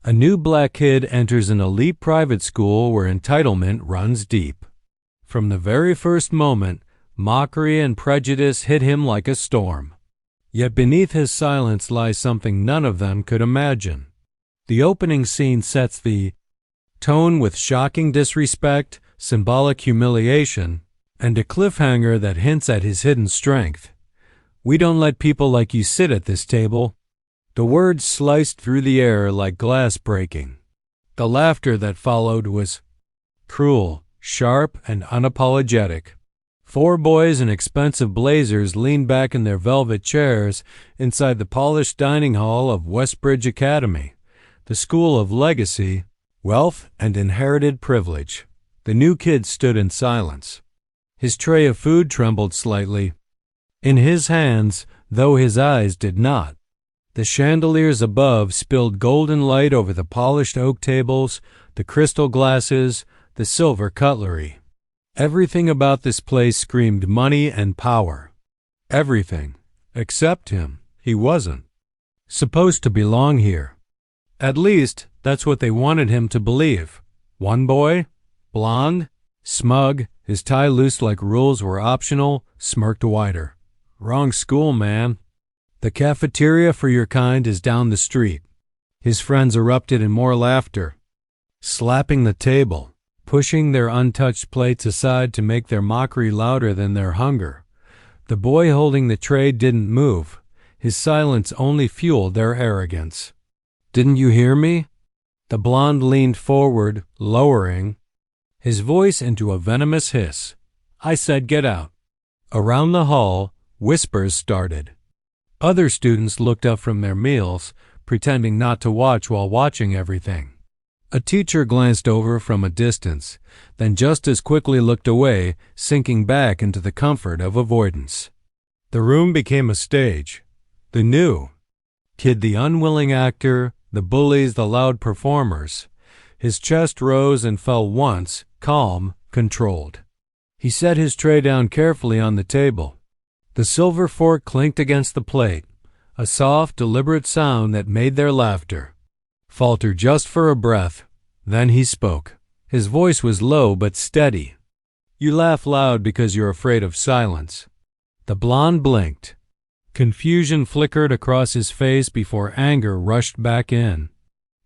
A new black kid enters an elite private school where entitlement runs deep. From the very first moment, mockery and prejudice hit him like a storm. Yet beneath his silence lies something none of them could imagine. The opening scene sets the tone with shocking disrespect, symbolic humiliation, and a cliffhanger that hints at his hidden strength. "We don't let people like you sit at this table." The words sliced through the air like glass breaking. The laughter that followed was cruel, sharp, and unapologetic. 4 boys in expensive blazers leaned back in their velvet chairs inside the polished dining hall of Westbridge Academy, the school of legacy, wealth, and inherited privilege. The new kid stood in silence. His tray of food trembled slightly in his hands, though his eyes did not. The chandeliers above spilled golden light over the polished oak tables, the crystal glasses, the silver cutlery. Everything about this place screamed money and power. Everything, except him. He wasn't supposed to belong here. At least, that's what they wanted him to believe. One boy, blonde, smug, his tie loose like rules were optional, smirked wider. "Wrong school, man. The cafeteria for your kind is down the street." His friends erupted in more laughter, slapping the table, pushing their untouched plates aside to make their mockery louder than their hunger. The boy holding the tray didn't move. His silence only fueled their arrogance. "Didn't you hear me?" The blonde leaned forward, lowering his voice into a venomous hiss. "I said get out." Around the hall, whispers started. Other students looked up from their meals, pretending not to watch while watching everything. A teacher glanced over from a distance, then just as quickly looked away, sinking back into the comfort of avoidance. The room became a stage. The new kid, the unwilling actor, the bullies, the loud performers. His chest rose and fell once, calm, controlled. He set his tray down carefully on the table. The silver fork clinked against the plate, a soft, deliberate sound that made their laughter falter just for a breath. Then he spoke. His voice was low but steady. "You laugh loud because you're afraid of silence." The blonde blinked. Confusion flickered across his face before anger rushed back in.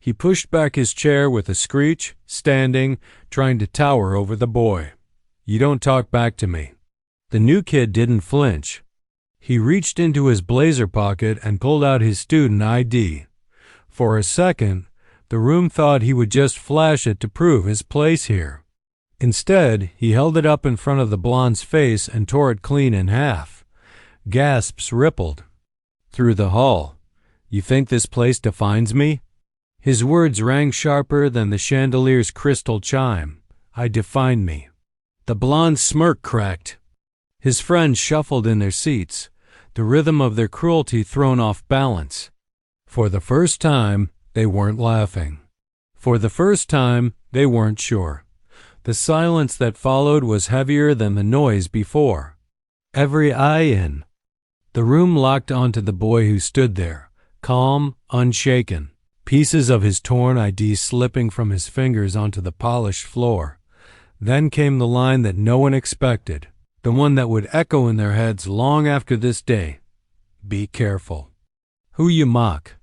He pushed back his chair with a screech, standing, trying to tower over the boy. "You don't talk back to me." The new kid didn't flinch. He reached into his blazer pocket and pulled out his student ID. For a second, the room thought he would just flash it to prove his place here. Instead, he held it up in front of the blonde's face and tore it clean in half. Gasps rippled through the hall. "You think this place defines me?" His words rang sharper than the chandelier's crystal chime. "I define me." The blonde's smirk cracked. His friends shuffled in their seats, the rhythm of their cruelty thrown off balance. For the first time, they weren't laughing. For the first time, they weren't sure. The silence that followed was heavier than the noise before. Every eye in the room locked onto the boy who stood there, calm, unshaken, pieces of his torn ID slipping from his fingers onto the polished floor. Then came the line that no one expected. The one that would echo in their heads long after this day. "Be careful. Who you mock.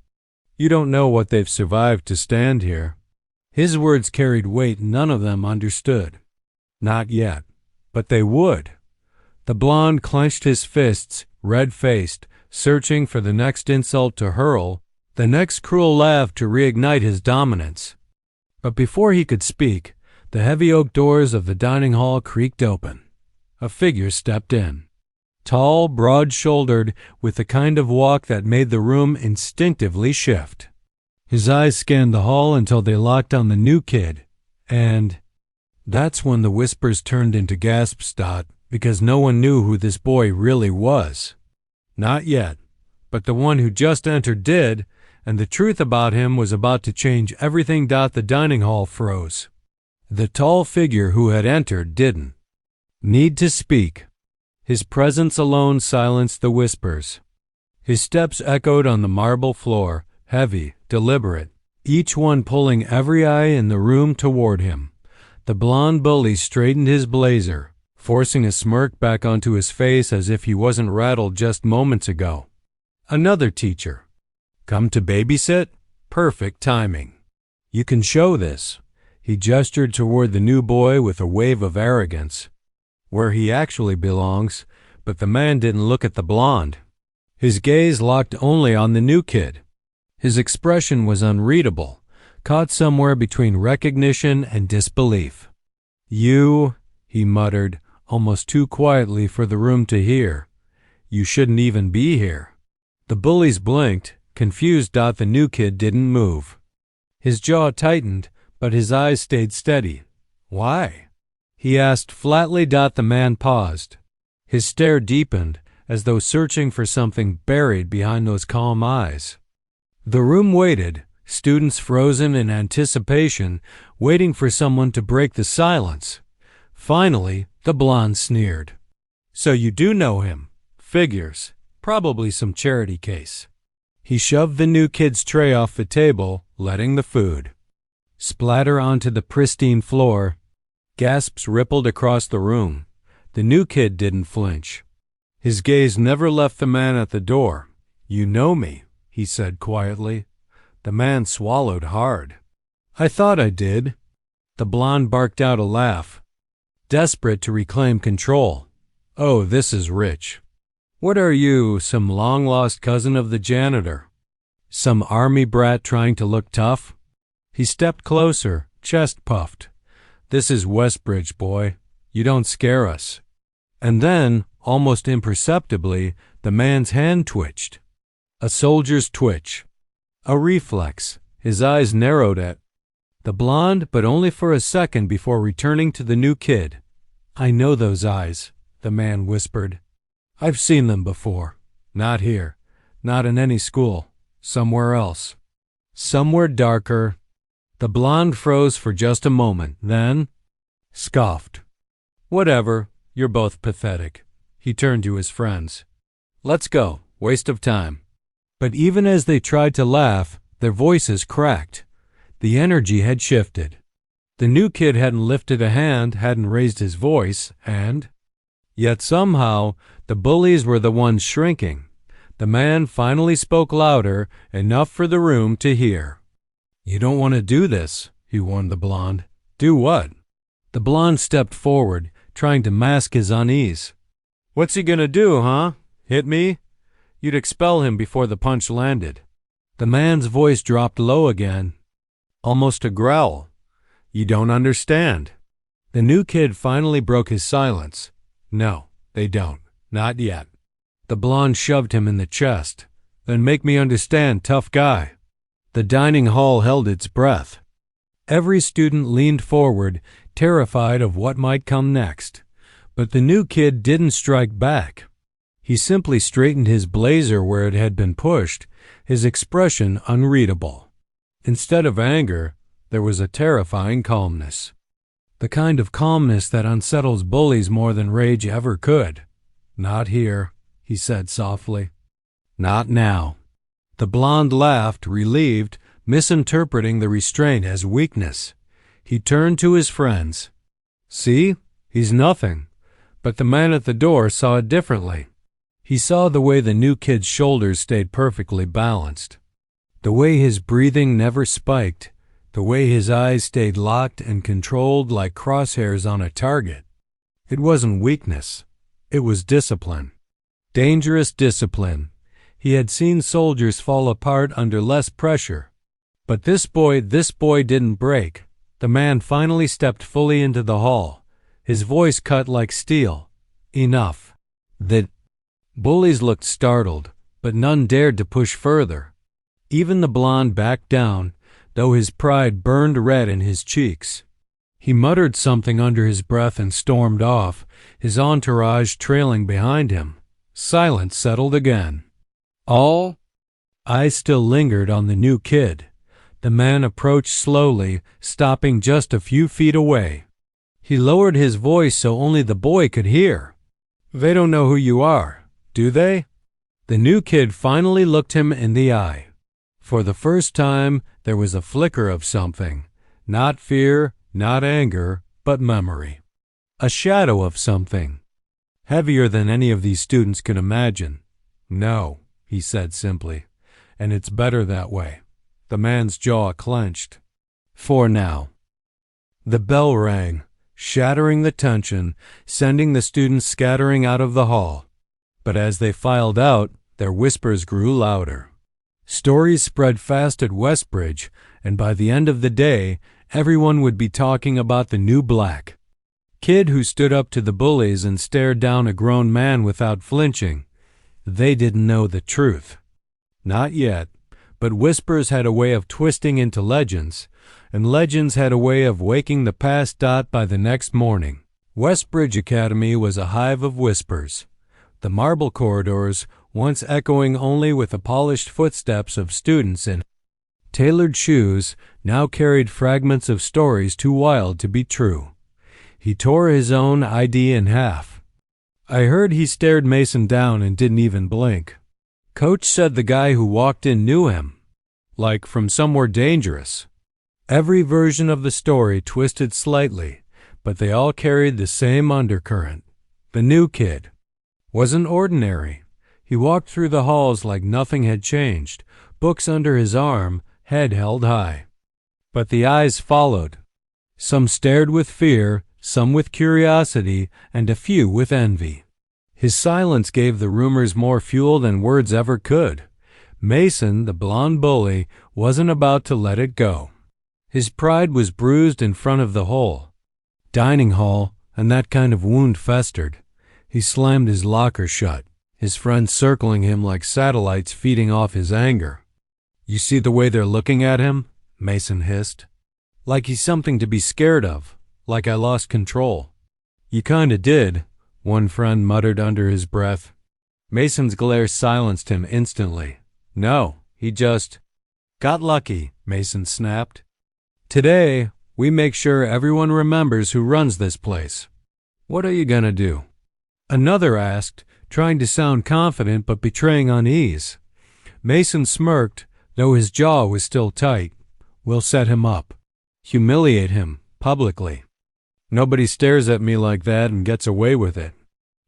You don't know what they've survived to stand here." His words carried weight none of them understood. Not yet. But they would. The blonde clenched his fists, red-faced, searching for the next insult to hurl, the next cruel laugh to reignite his dominance. But before he could speak, the heavy oak doors of the dining hall creaked open. A figure stepped in. Tall, broad-shouldered, with the kind of walk that made the room instinctively shift. His eyes scanned the hall until they locked on the new kid, and that's when the whispers turned into gasps, because no one knew who this boy really was. Not yet, but the one who just entered did, and the truth about him was about to change everything. The dining hall froze. The tall figure who had entered didn't need to speak. His presence alone silenced the whispers. His steps echoed on the marble floor, heavy, deliberate, each one pulling every eye in the room toward him. The blond bully straightened his blazer, forcing a smirk back onto his face as if he wasn't rattled just moments ago. Another teacher. Come to babysit? Perfect timing. You can show this. He gestured toward the new boy with a wave of arrogance. Where he actually belongs, but the man didn't look at the blonde. His gaze locked only on the new kid. His expression was unreadable, caught somewhere between recognition and disbelief. You, he muttered, almost too quietly for the room to hear. You shouldn't even be here. The bullies blinked, confused. The new kid didn't move. His jaw tightened, but his eyes stayed steady. Why? He asked flatly. The man paused. His stare deepened, as though searching for something buried behind those calm eyes. The room waited, students frozen in anticipation, waiting for someone to break the silence. Finally, the blonde sneered. So you do know him. Figures. Probably some charity case. He shoved the new kid's tray off the table, letting the food splatter onto the pristine floor. Gasps rippled across the room. The new kid didn't flinch. His gaze never left the man at the door. You know me, he said quietly. The man swallowed hard. I thought I did. The blonde barked out a laugh, desperate to reclaim control. Oh, this is rich. What are you, some long-lost cousin of the janitor? Some army brat trying to look tough? He stepped closer, chest puffed. This is Westbridge, boy. You don't scare us. And then, almost imperceptibly, the man's hand twitched. A soldier's twitch. A reflex. His eyes narrowed at the blonde, but only for a second before returning to the new kid. I know those eyes, the man whispered. I've seen them before. Not here. Not in any school. Somewhere else. Somewhere darker. The blonde froze for just a moment, then scoffed. Whatever, you're both pathetic. He turned to his friends. Let's go. Waste of time. But even as they tried to laugh, their voices cracked. The energy had shifted. The new kid hadn't lifted a hand, hadn't raised his voice, and yet somehow the bullies were the ones shrinking. The man finally spoke louder, enough for the room to hear. You don't want to do this, he warned the blonde. Do what? The blonde stepped forward, trying to mask his unease. What's he gonna do, huh? Hit me? You'd expel him before the punch landed. The man's voice dropped low again, almost a growl. You don't understand. The new kid finally broke his silence. No, they don't. Not yet. The blonde shoved him in the chest. Then make me understand, tough guy. The dining hall held its breath. Every student leaned forward, terrified of what might come next. But the new kid didn't strike back. He simply straightened his blazer where it had been pushed, his expression unreadable. Instead of anger, there was a terrifying calmness. The kind of calmness that unsettles bullies more than rage ever could. Not here, he said softly. Not now. The blonde laughed, relieved, misinterpreting the restraint as weakness. He turned to his friends. See? He's nothing. But the man at the door saw it differently. He saw the way the new kid's shoulders stayed perfectly balanced, the way his breathing never spiked, the way his eyes stayed locked and controlled like crosshairs on a target. It wasn't weakness. It was discipline. Dangerous discipline. He had seen soldiers fall apart under less pressure. But this boy didn't break. The man finally stepped fully into the hall, his voice cut like steel. Enough. The bullies looked startled, but none dared to push further. Even the blonde backed down, though his pride burned red in his cheeks. He muttered something under his breath and stormed off, his entourage trailing behind him. Silence settled again. All eyes still lingered on the new kid. The man approached slowly, stopping just a few feet away. He lowered his voice so only the boy could hear. They don't know who you are, do they? The new kid finally looked him in the eye. For the first time, there was a flicker of something. Not fear, not anger, but memory. A shadow of something. Heavier than any of these students could imagine. "No," he said simply, "and it's better that way." The man's jaw clenched. "For now." The bell rang, shattering the tension, sending the students scattering out of the hall. But as they filed out, their whispers grew louder. Stories spread fast at Westbridge, and by the end of the day, everyone would be talking about the new black kid who stood up to the bullies and stared down a grown man without flinching. They didn't know the truth. Not yet, but whispers had a way of twisting into legends, and legends had a way of waking the past. By the next morning, Westbridge Academy was a hive of whispers. The marble corridors, once echoing only with the polished footsteps of students in tailored shoes, now carried fragments of stories too wild to be true. He tore his own ID in half. I heard he stared Mason down and didn't even blink. Coach said the guy who walked in knew him, like from somewhere dangerous. Every version of the story twisted slightly, but they all carried the same undercurrent. The new kid wasn't ordinary. He walked through the halls like nothing had changed, books under his arm, head held high. But the eyes followed. Some stared with fear, some with curiosity, and a few with envy. His silence gave the rumors more fuel than words ever could. Mason, the blonde bully, wasn't about to let it go. His pride was bruised in front of the whole dining hall, and that kind of wound festered. He slammed his locker shut, his friends circling him like satellites feeding off his anger. "You see the way they're looking at him?" Mason hissed. "Like he's something to be scared of, like I lost control." "You kinda did," one friend muttered under his breath. Mason's glare silenced him instantly. "No, he just got lucky," Mason snapped. "Today, we make sure everyone remembers who runs this place." "What are you gonna do?" Another asked, trying to sound confident but betraying unease. Mason smirked, though his jaw was still tight. "We'll set him up. Humiliate him, publicly. Nobody stares at me like that and gets away with it."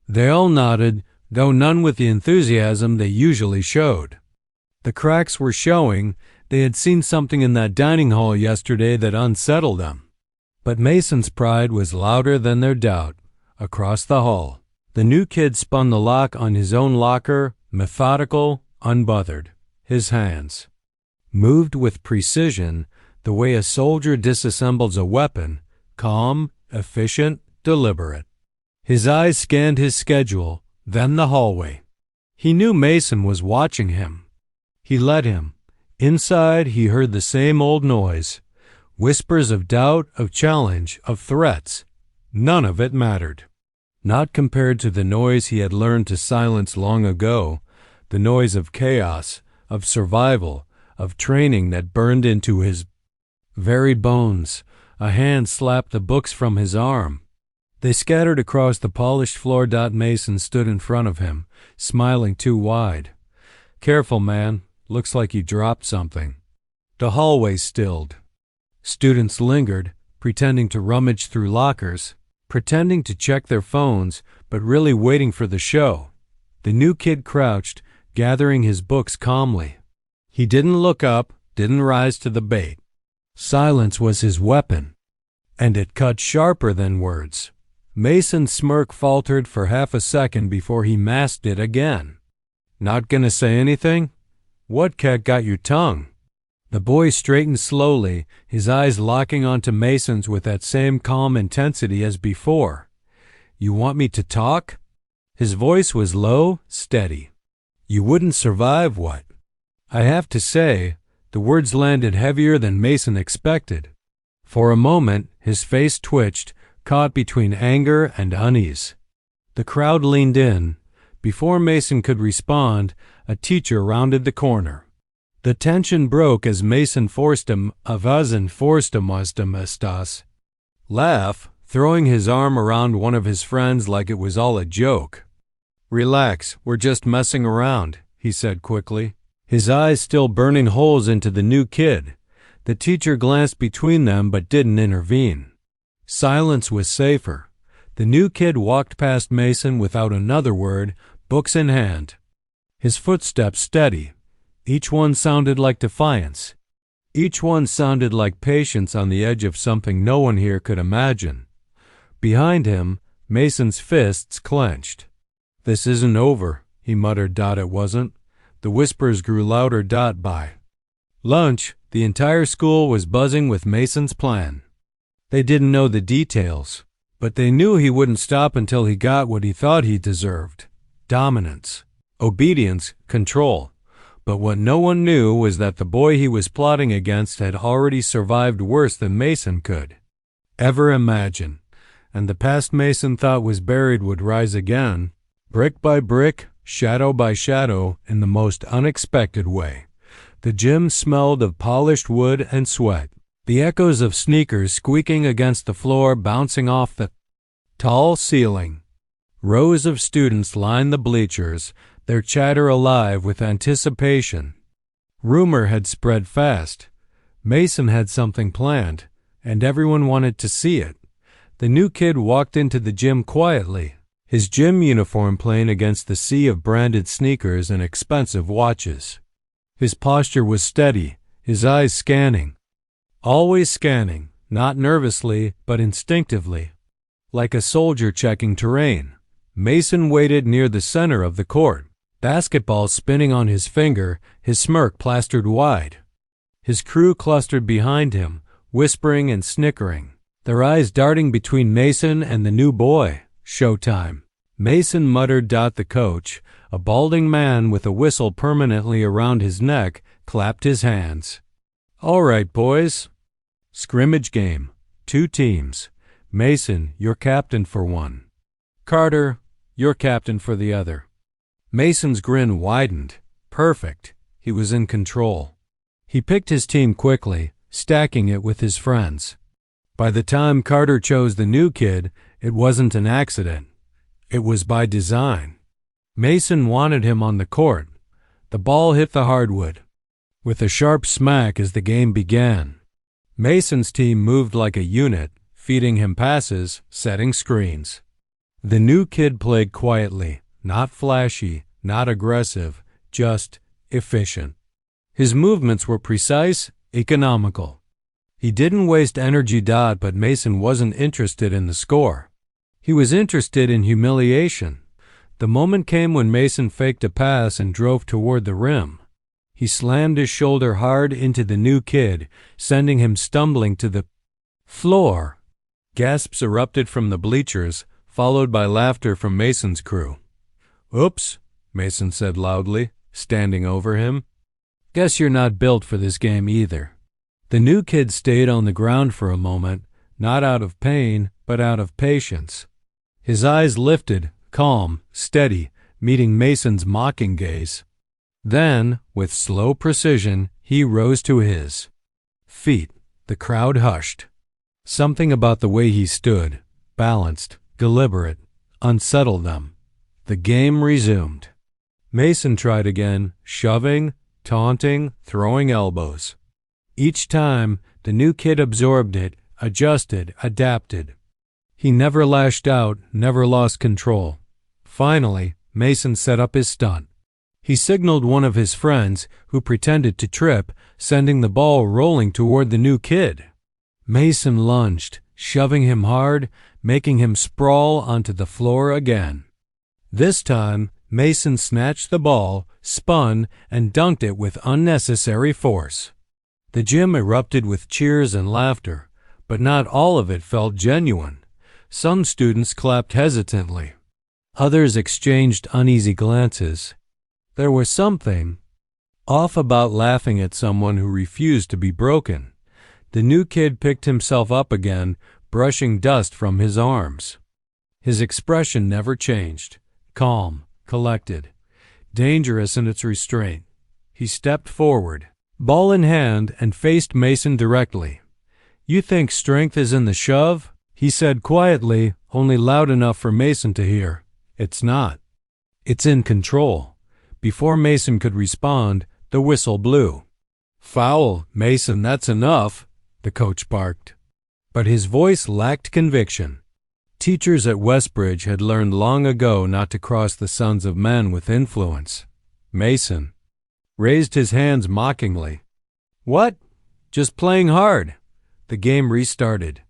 They all nodded, though none with the enthusiasm they usually showed. The cracks were showing. They had seen something in that dining hall yesterday that unsettled them. But Mason's pride was louder than their doubt. Across the hall, the new kid spun the lock on his own locker, methodical, unbothered. His hands moved with precision, the way a soldier disassembles a weapon, calm, efficient, deliberate. His eyes scanned his schedule, then the hallway. He knew Mason was watching him. He led him. Inside, he heard the same old noise. Whispers of doubt, of challenge, of threats. None of it mattered. Not compared to the noise he had learned to silence long ago, the noise of chaos, of survival, of training that burned into his very bones. A hand slapped the books from his arm. They scattered across the polished floor. Mason stood in front of him, smiling too wide. "Careful, man. Looks like you dropped something." The hallway stilled. Students lingered, pretending to rummage through lockers, pretending to check their phones, but really waiting for the show. The new kid crouched, gathering his books calmly. He didn't look up, didn't rise to the bait. Silence was his weapon, and it cut sharper than words. Mason's smirk faltered for half a second before he masked it again. "Not gonna say anything? What cat got your tongue?" The boy straightened slowly, his eyes locking onto Mason's with that same calm intensity as before. "You want me to talk?" His voice was low, steady. "You wouldn't survive what?" I have to say, the words landed heavier than Mason expected. For a moment, his face twitched, caught between anger and unease. The crowd leaned in. Before Mason could respond, a teacher rounded the corner. The tension broke as Mason forced him, estas. Laugh, throwing his arm around one of his friends like it was all a joke. "Relax, we're just messing around," he said quickly. his eyes still burning holes into the new kid. The teacher glanced between them but didn't intervene. Silence was safer. The new kid walked past Mason without another word, books in hand. His footsteps steady. Each one sounded like defiance. Each one sounded like patience on the edge of something no one here could imagine. Behind him, Mason's fists clenched. "This isn't over," he muttered. It wasn't. The whispers grew louder. By lunch, the entire school was buzzing with Mason's plan. They didn't know the details, but they knew he wouldn't stop until he got what he thought he deserved: dominance, obedience, control. But what no one knew was that the boy he was plotting against had already survived worse than Mason could ever imagine, and the past Mason thought was buried would rise again, brick by brick, shadow by shadow, in the most unexpected way. The gym smelled of polished wood and sweat, the echoes of sneakers squeaking against the floor bouncing off the tall ceiling. Rows of students lined the bleachers, their chatter alive with anticipation. Rumor had spread fast. Mason had something planned, and everyone wanted to see it. The new kid walked into the gym quietly, his gym uniform playing against the sea of branded sneakers and expensive watches. His posture was steady, his eyes scanning. Always scanning, not nervously, but instinctively. Like a soldier checking terrain, Mason waited near the center of the court, basketball spinning on his finger, his smirk plastered wide. His crew clustered behind him, whispering and snickering, their eyes darting between Mason and the new boy. "Showtime." Mason muttered. The coach, a balding man with a whistle permanently around his neck, clapped his hands. "All right, boys. Scrimmage game. 2 teams. Mason, you're captain for one. Carter, you're captain for the other." Mason's grin widened. Perfect. He was in control. He picked his team quickly, stacking it with his friends. By the time Carter chose the new kid, it wasn't an accident. It was by design. Mason wanted him on the court. The ball hit the hardwood with a sharp smack as the game began. Mason's team moved like a unit, feeding him passes, setting screens. The new kid played quietly, not flashy, not aggressive, just efficient. His movements were precise, economical. He didn't waste energy. But Mason wasn't interested in the score. He was interested in humiliation. The moment came when Mason faked a pass and drove toward the rim. He slammed his shoulder hard into the new kid, sending him stumbling to the floor. Gasps erupted from the bleachers, followed by laughter from Mason's crew. "Oops," Mason said loudly, standing over him. "Guess you're not built for this game either." The new kid stayed on the ground for a moment, not out of pain, but out of patience. His eyes lifted, calm, steady, meeting Mason's mocking gaze. Then, with slow precision, he rose to his feet. The crowd hushed. Something about the way he stood, balanced, deliberate, unsettled them. The game resumed. Mason tried again, shoving, taunting, throwing elbows. Each time, the new kid absorbed it, adjusted, adapted. He never lashed out, never lost control. Finally, Mason set up his stunt. He signaled one of his friends, who pretended to trip, sending the ball rolling toward the new kid. Mason lunged, shoving him hard, making him sprawl onto the floor again. This time, Mason snatched the ball, spun, and dunked it with unnecessary force. The gym erupted with cheers and laughter, but not all of it felt genuine. Some students clapped hesitantly. Others exchanged uneasy glances. There was something off about laughing at someone who refused to be broken. The new kid picked himself up again, brushing dust from his arms. His expression never changed. Calm, collected, dangerous in its restraint. He stepped forward, ball in hand, and faced Mason directly. "You think strength is in the shove?" he said quietly, only loud enough for Mason to hear. "It's not. It's in control." Before Mason could respond, The whistle blew. "Foul, Mason, that's enough," the coach barked. But his voice lacked conviction. Teachers at Westbridge had learned long ago not to cross the sons of men with influence. Mason raised his hands mockingly. "What? Just playing hard." The game restarted.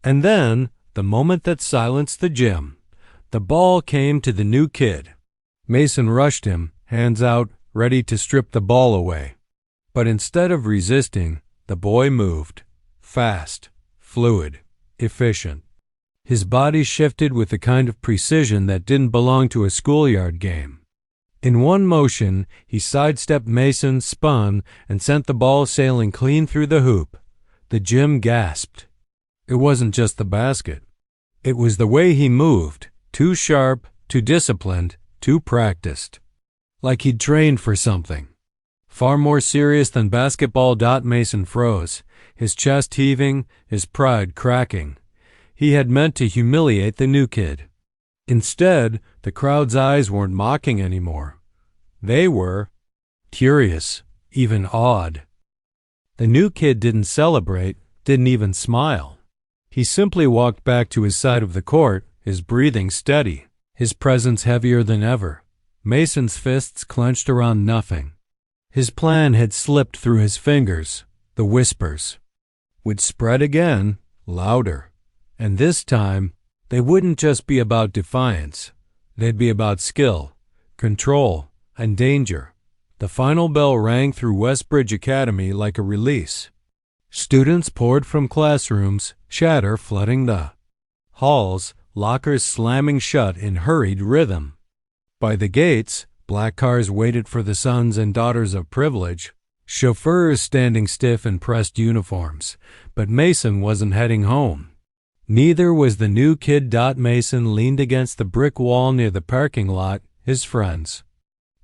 And then, the moment that silenced the gym, the ball came to the new kid. Mason rushed him, hands out, ready to strip the ball away. But instead of resisting, the boy moved. Fast, fluid, efficient. His body shifted with the kind of precision that didn't belong to a schoolyard game. In one motion, he sidestepped Mason, spun, and sent the ball sailing clean through the hoop. The gym gasped. It wasn't just the basket. It was the way he moved, too sharp, too disciplined, too practiced. Like he'd trained for something. Far more serious than basketball. Mason froze, his chest heaving, his pride cracking. He had meant to humiliate the new kid. Instead, the crowd's eyes weren't mocking anymore. They were curious, even awed. The new kid didn't celebrate, didn't even smile. He simply walked back to his side of the court, his breathing steady, his presence heavier than ever. Mason's fists clenched around nothing. His plan had slipped through his fingers. The whispers would spread again, louder. And this time, they wouldn't just be about defiance. They'd be about skill, control, and danger. The final bell rang through Westbridge Academy like a release. Students poured from classrooms, chatter flooding the halls, lockers slamming shut in hurried rhythm. By the gates, black cars waited for the sons and daughters of privilege, chauffeurs standing stiff in pressed uniforms. But Mason wasn't heading home. Neither was the new kid. Mason leaned against the brick wall near the parking lot. His friends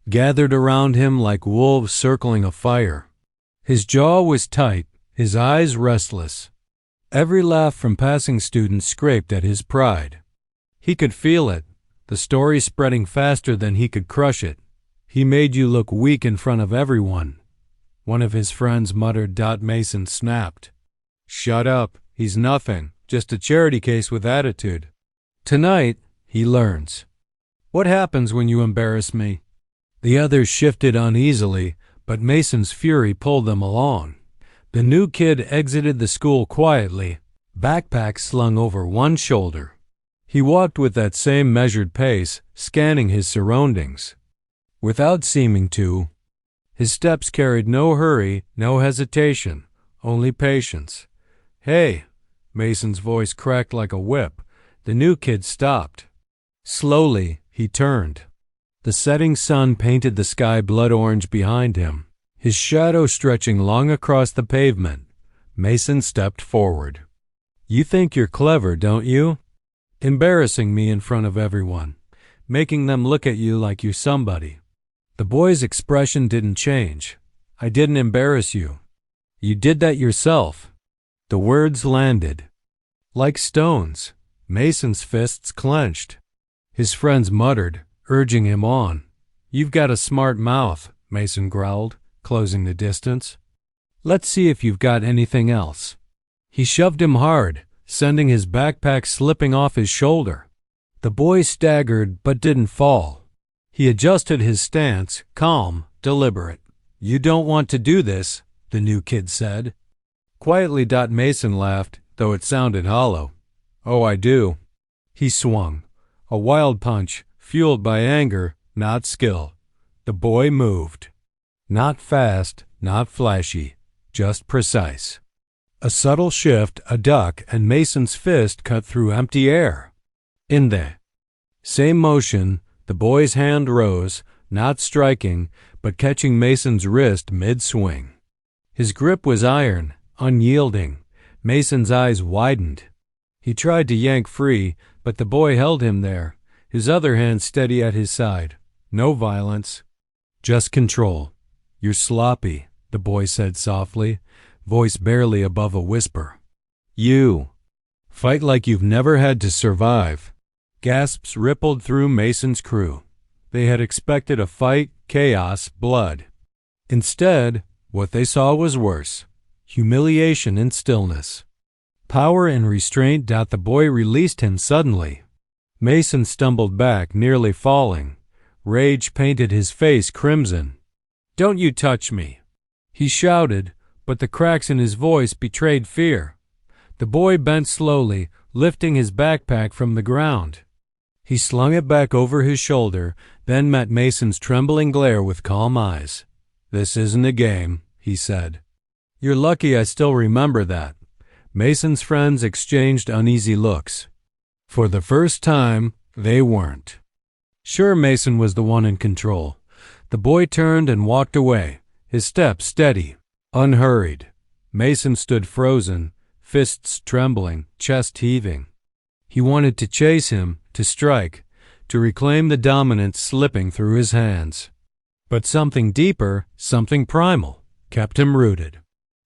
gathered around him like wolves circling a fire. His jaw was tight, his eyes restless. Every laugh from passing students scraped at his pride. He could feel it, the story spreading faster than he could crush it. "He made you look weak in front of everyone," one of his friends muttered. Mason snapped. "Shut up, he's nothing. Just a charity case with attitude." Tonight, he learns. "What happens when you embarrass me?" The others shifted uneasily, but Mason's fury pulled them along. The new kid exited the school quietly, backpack slung over one shoulder. He walked with that same measured pace, scanning his surroundings. Without seeming to, his steps carried no hurry, no hesitation, only patience. "Hey!" Mason's voice cracked like a whip. The new kid stopped. Slowly, he turned. The setting sun painted the sky blood orange behind him, his shadow stretching long across the pavement. Mason stepped forward. "You think you're clever, don't you? Embarrassing me in front of everyone, making them look at you like you're somebody." The boy's expression didn't change. "I didn't embarrass you. You did that yourself." The words landed like stones. Mason's fists clenched. His friends muttered, urging him on. "You've got a smart mouth," Mason growled, closing the distance. "Let's see if you've got anything else." He shoved him hard, sending his backpack slipping off his shoulder. The boy staggered but didn't fall. He adjusted his stance, calm, deliberate. "You don't want to do this," the new kid said. Quietly, Mason laughed, though it sounded hollow. "Oh, I do." He swung. A wild punch, fueled by anger, not skill. The boy moved. Not fast, not flashy, just precise. A subtle shift, a duck, and Mason's fist cut through empty air. In the same motion, the boy's hand rose, not striking, but catching Mason's wrist mid-swing. His grip was iron, unyielding. Mason's eyes widened. He tried to yank free, but the boy held him there, his other hand steady at his side. No violence, just control. "You're sloppy," the boy said softly, voice barely above a whisper. "You fight like you've never had to survive." Gasps rippled through Mason's crew. They had expected a fight, chaos, blood. Instead, what they saw was worse: humiliation and stillness. Power and restraint. The boy released him suddenly. Mason stumbled back, nearly falling. Rage painted his face crimson. "Don't you touch me!" he shouted, but the cracks in his voice betrayed fear. The boy bent slowly, lifting his backpack from the ground. He slung it back over his shoulder, then met Mason's trembling glare with calm eyes. "This isn't a game," he said. "You're lucky I still remember that." Mason's friends exchanged uneasy looks. For the first time, they weren't. Sure, Mason was the one in control. The boy turned and walked away, his step steady, unhurried. Mason stood frozen, fists trembling, chest heaving. He wanted to chase him, to strike, to reclaim the dominance slipping through his hands. But something deeper, something primal, kept him rooted.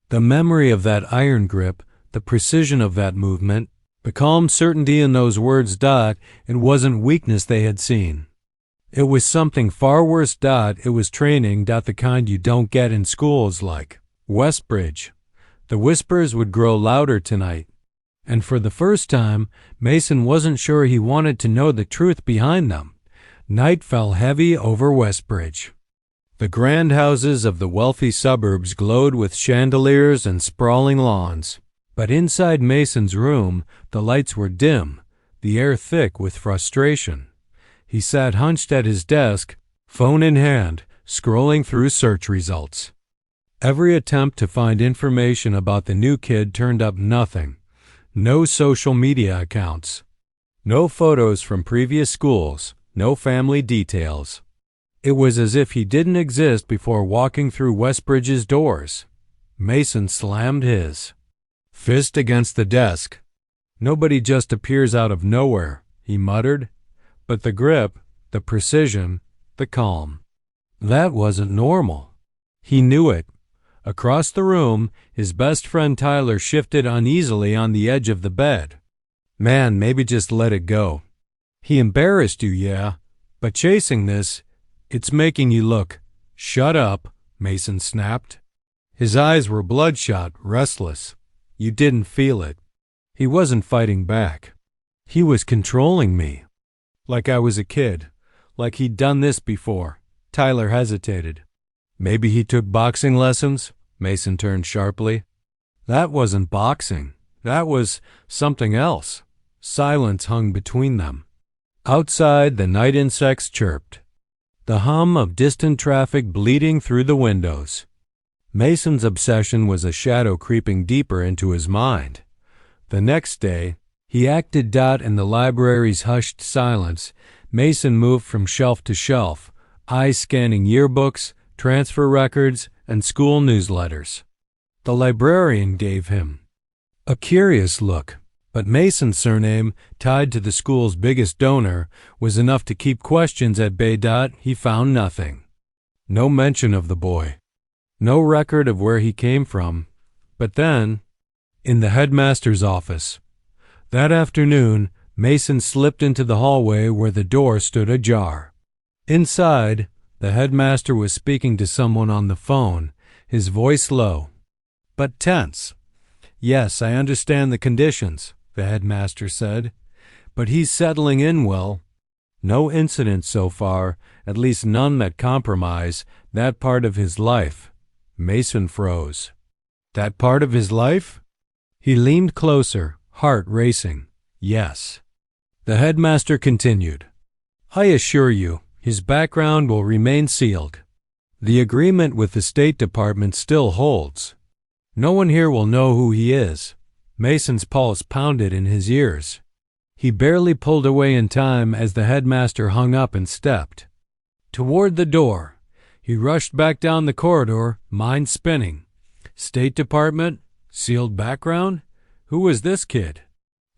The memory of that iron grip, the precision of that movement, the calm certainty in those words. It wasn't weakness they had seen. It was something far worse. It was training. The kind you don't get in schools like Westbridge. The whispers would grow louder tonight. And for the first time, Mason wasn't sure he wanted to know the truth behind them. Night fell heavy over Westbridge. The grand houses of the wealthy suburbs glowed with chandeliers and sprawling lawns. But inside Mason's room, the lights were dim, the air thick with frustration. He sat hunched at his desk, phone in hand, scrolling through search results. Every attempt to find information about the new kid turned up nothing. No social media accounts. No photos from previous schools. No family details. It was as if he didn't exist before walking through Westbridge's doors. Mason slammed his fist against the desk. "Nobody just appears out of nowhere," he muttered. But the grip, the precision, the calm, that wasn't normal. He knew it. Across the room, his best friend Tyler shifted uneasily on the edge of the bed. "Man, maybe just let it go. He embarrassed you, yeah, but chasing this, it's making you look." "Shut up," Mason snapped. His eyes were bloodshot, restless. "You didn't feel it." He wasn't fighting back. He was controlling me. Like I was a kid. Like he'd done this before. Tyler hesitated. "Maybe he took boxing lessons?" Mason turned sharply. "That wasn't boxing. That was something else." Silence hung between them. Outside, the night insects chirped. The hum of distant traffic bleeding through the windows. Mason's obsession was a shadow creeping deeper into his mind. The next day, he acted. In the library's hushed silence, Mason moved from shelf to shelf, eyes scanning yearbooks, transfer records, and school newsletters. The librarian gave him a curious look, but Mason's surname, tied to the school's biggest donor, was enough to keep questions at bay. He found nothing. No mention of the boy. No record of where he came from. But then, in the headmaster's office, that afternoon, Mason slipped into the hallway where the door stood ajar. Inside, the headmaster was speaking to someone on the phone, his voice low, but tense. "Yes, I understand the conditions," the headmaster said, "but he's settling in well. No incidents so far, at least none that compromise that part of his life." Mason froze. That part of his life? He leaned closer, heart racing. "Yes." The headmaster continued, "I assure you, his background will remain sealed. The agreement with the State Department still holds. No one here will know who he is." Mason's pulse pounded in his ears. He barely pulled away in time as the headmaster hung up and stepped toward the door. He rushed back down the corridor, mind spinning. State Department? Sealed background? Who was this kid?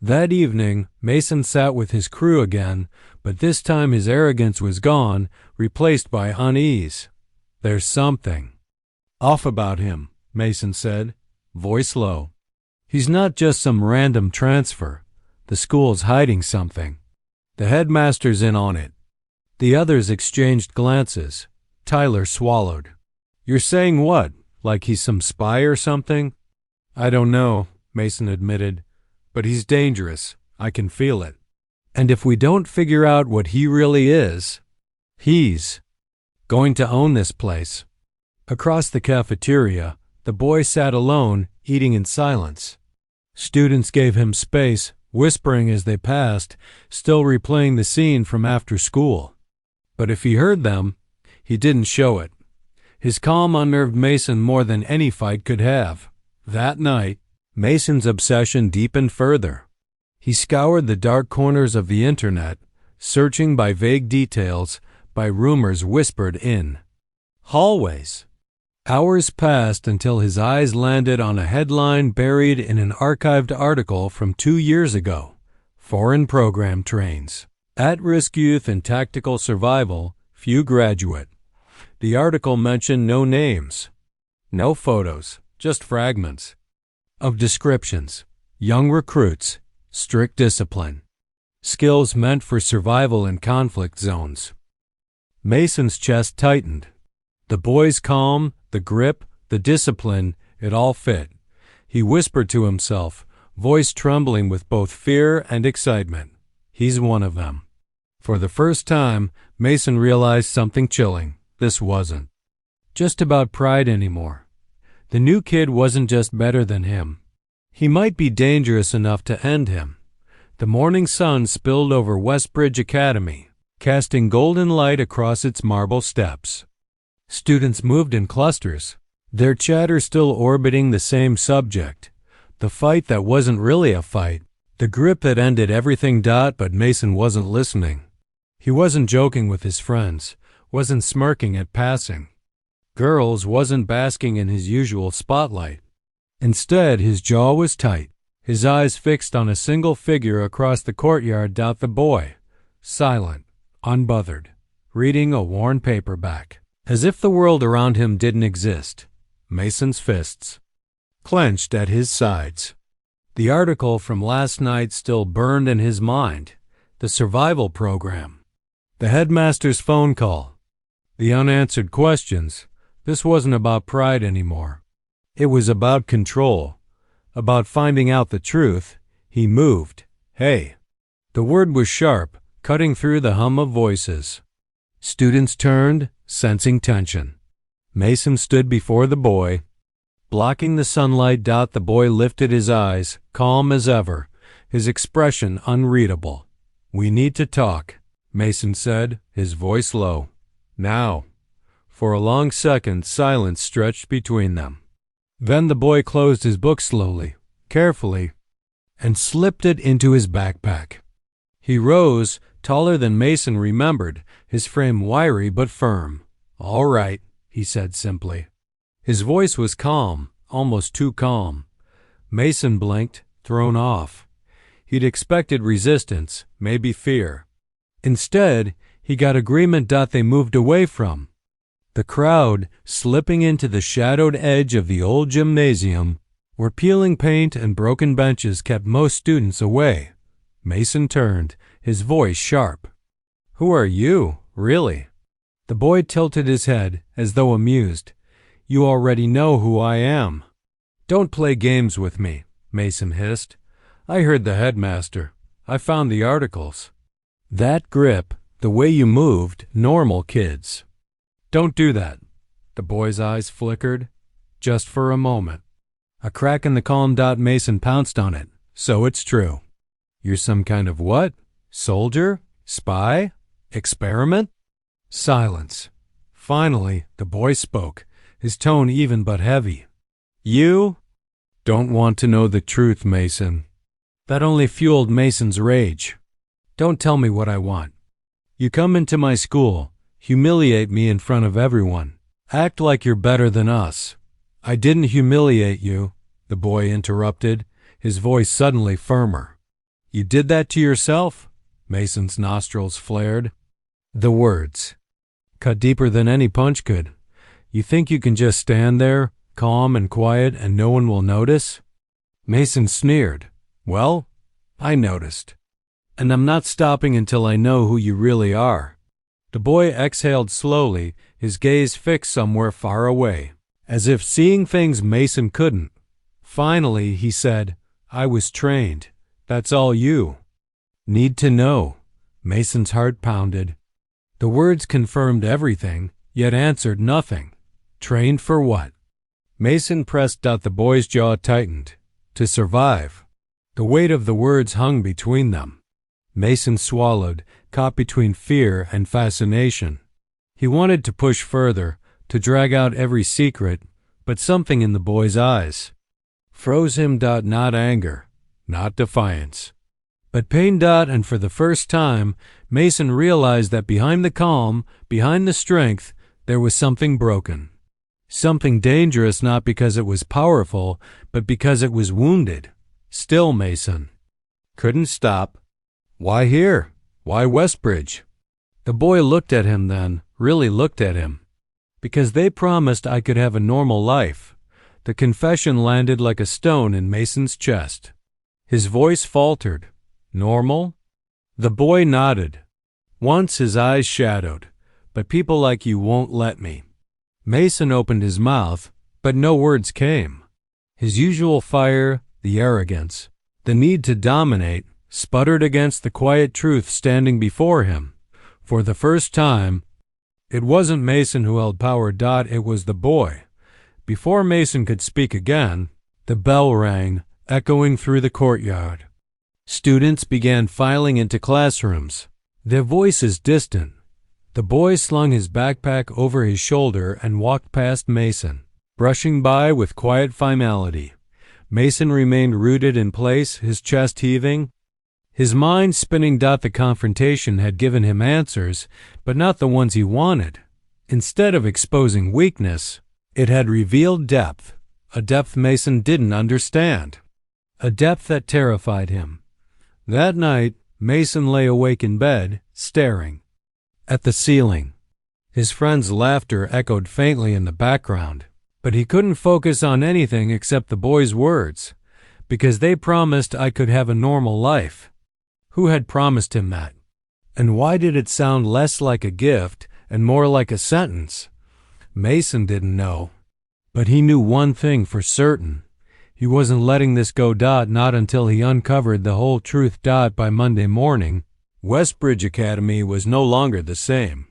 That evening, Mason sat with his crew again, but this time his arrogance was gone, replaced by unease. "There's something off about him," Mason said, voice low. "He's not just some random transfer. The school's hiding something. The headmaster's in on it." The others exchanged glances. Tyler swallowed. You're saying what? Like he's some spy or something? I don't know, Mason admitted, but he's dangerous. I can feel it. And if we don't figure out what he really is, he's going to own this place. Across the cafeteria, the boy sat alone, eating in silence. Students gave him space, whispering as they passed, still replaying the scene from after school. But if he heard them, he didn't show it. His calm unnerved Mason more than any fight could have. That night, Mason's obsession deepened further. He scoured the dark corners of the internet, searching by vague details, by rumors whispered in hallways. Hours passed until his eyes landed on a headline buried in an archived article from 2 years ago. Foreign program trains. At-risk youth in tactical survival, few graduate. The article mentioned no names, no photos, just fragments of descriptions. Young recruits, strict discipline, skills meant for survival in conflict zones. Mason's chest tightened. The boy's calm, the grip, the discipline, it all fit. He whispered to himself, voice trembling with both fear and excitement. He's one of them. For the first time, Mason realized something chilling. This wasn't just about pride anymore. The new kid wasn't just better than him. He might be dangerous enough to end him. The morning sun spilled over Westbridge Academy, casting golden light across its marble steps. Students moved in clusters, their chatter still orbiting the same subject. The fight that wasn't really a fight. The grip that ended everything. But Mason wasn't listening. He wasn't joking with his friends, wasn't smirking at passing girls, wasn't basking in his usual spotlight. Instead, his jaw was tight, his eyes fixed on a single figure across the courtyard. The boy, silent, unbothered, reading a worn paperback, as if the world around him didn't exist. Mason's fists clenched at his sides. The article from last night still burned in his mind. The survival program. The headmaster's phone call. The unanswered questions. This wasn't about pride anymore. It was about control, about finding out the truth. He moved. Hey. The word was sharp, cutting through the hum of voices. Students turned, sensing tension. Mason stood before the boy, blocking the sunlight. The boy lifted his eyes, calm as ever, his expression unreadable. We need to talk, Mason said, his voice low. Now. For a long second, silence stretched between them. Then the boy closed his book slowly, carefully, and slipped it into his backpack. He rose, taller than Mason remembered, his frame wiry but firm. All right, he said simply. His voice was calm, almost too calm. Mason blinked, thrown off. He'd expected resistance, maybe fear. Instead, he got agreement. They moved away from the crowd, slipping into the shadowed edge of the old gymnasium, where peeling paint and broken benches kept most students away. Mason turned, his voice sharp. Who are you, really? The boy tilted his head, as though amused. You already know who I am. Don't play games with me, Mason hissed. I heard the headmaster. I found the articles. That grip, the way you moved, normal kids. Don't do that. The boy's eyes flickered, just for a moment. A crack in the calm. Mason pounced on it. So it's true. You're some kind of what? Soldier? Spy? Experiment? Silence. Finally, the boy spoke, his tone even but heavy. You don't want to know the truth, Mason. That only fueled Mason's rage. Don't tell me what I want. You come into my school, humiliate me in front of everyone, act like you're better than us. I didn't humiliate you, the boy interrupted, his voice suddenly firmer. You did that to yourself? Mason's nostrils flared. The words cut deeper than any punch could. You think you can just stand there, calm and quiet, and no one will notice? Mason sneered. Well, I noticed. And I'm not stopping until I know who you really are. The boy exhaled slowly, his gaze fixed somewhere far away, as if seeing things Mason couldn't. Finally, he said, "I was trained. That's all you need to know." Mason's heart pounded. The words confirmed everything, yet answered nothing. Trained for what? Mason pressed. The boy's jaw tightened. To survive. The weight of the words hung between them. Mason swallowed, caught between fear and fascination. He wanted to push further, to drag out every secret, but something in the boy's eyes froze him. Not anger, not defiance, but pain. And for the first time, Mason realized that behind the calm, behind the strength, there was something broken. Something dangerous, not because it was powerful, but because it was wounded. Still, Mason couldn't stop. Why here? Why Westbridge? The boy looked at him then, really looked at him. Because they promised I could have a normal life. The confession landed like a stone in Mason's chest. His voice faltered. Normal? The boy nodded. Once his eyes shadowed. But people like you won't let me. Mason opened his mouth, but no words came. His usual fire, the arrogance, the need to dominate, sputtered against the quiet truth standing before him. For the first time, it wasn't Mason who held power. It was the boy. Before Mason could speak again, the bell rang, echoing through the courtyard. Students began filing into classrooms, their voices distant. The boy slung his backpack over his shoulder and walked past Mason, brushing by with quiet finality. Mason remained rooted in place, his chest heaving, his mind spinning. The confrontation had given him answers, but not the ones he wanted. Instead of exposing weakness, it had revealed depth, a depth Mason didn't understand, a depth that terrified him. That night, Mason lay awake in bed, staring at the ceiling. His friends' laughter echoed faintly in the background, but he couldn't focus on anything except the boy's words, because they promised I could have a normal life. Who had promised him that? And why did it sound less like a gift and more like a sentence? Mason didn't know, but he knew one thing for certain. He wasn't letting this go. Not until he uncovered the whole truth. By Monday morning, Westbridge Academy was no longer the same.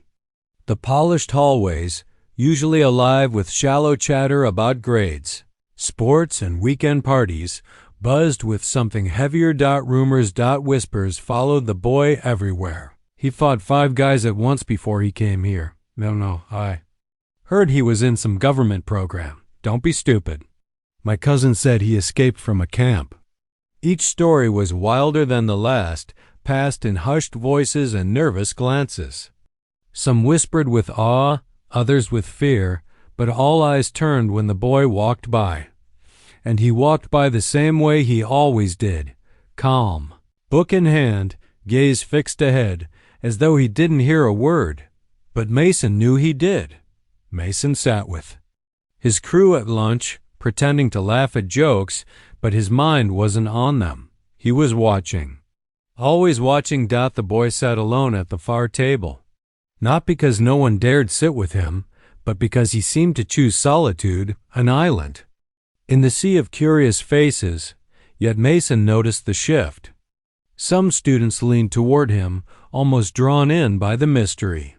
The polished hallways, usually alive with shallow chatter about grades, sports, and weekend parties, buzzed with something heavier. Rumors, whispers followed the boy everywhere. He fought 5 guys at once before he came here. No, I heard he was in some government program. Don't be stupid. My cousin said he escaped from a camp. Each story was wilder than the last, passed in hushed voices and nervous glances. Some whispered with awe, others with fear, but all eyes turned when the boy walked by. And he walked by the same way he always did, calm, book in hand, gaze fixed ahead, as though he didn't hear a word. But Mason knew he did. Mason sat with his crew at lunch, pretending to laugh at jokes, but his mind wasn't on them. He was watching. Always watching. The boy sat alone at the far table. Not because no one dared sit with him, but because he seemed to choose solitude, an island, in the sea of curious faces. Yet Mason noticed the shift. Some students leaned toward him, almost drawn in by the mystery.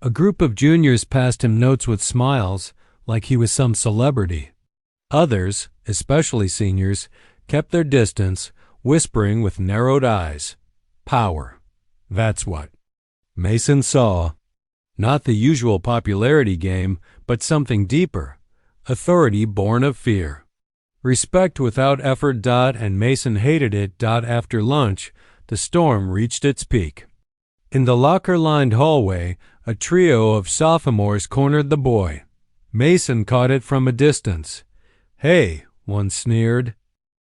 A group of juniors passed him notes with smiles, like he was some celebrity. Others, especially seniors, kept their distance, whispering with narrowed eyes. Power. That's what Mason saw. Not the usual popularity game, but something deeper. Authority born of fear. Respect without effort. And Mason hated it. After lunch, the storm reached its peak. In the locker-lined hallway, a trio of sophomores cornered the boy. Mason caught it from a distance. "Hey," one sneered.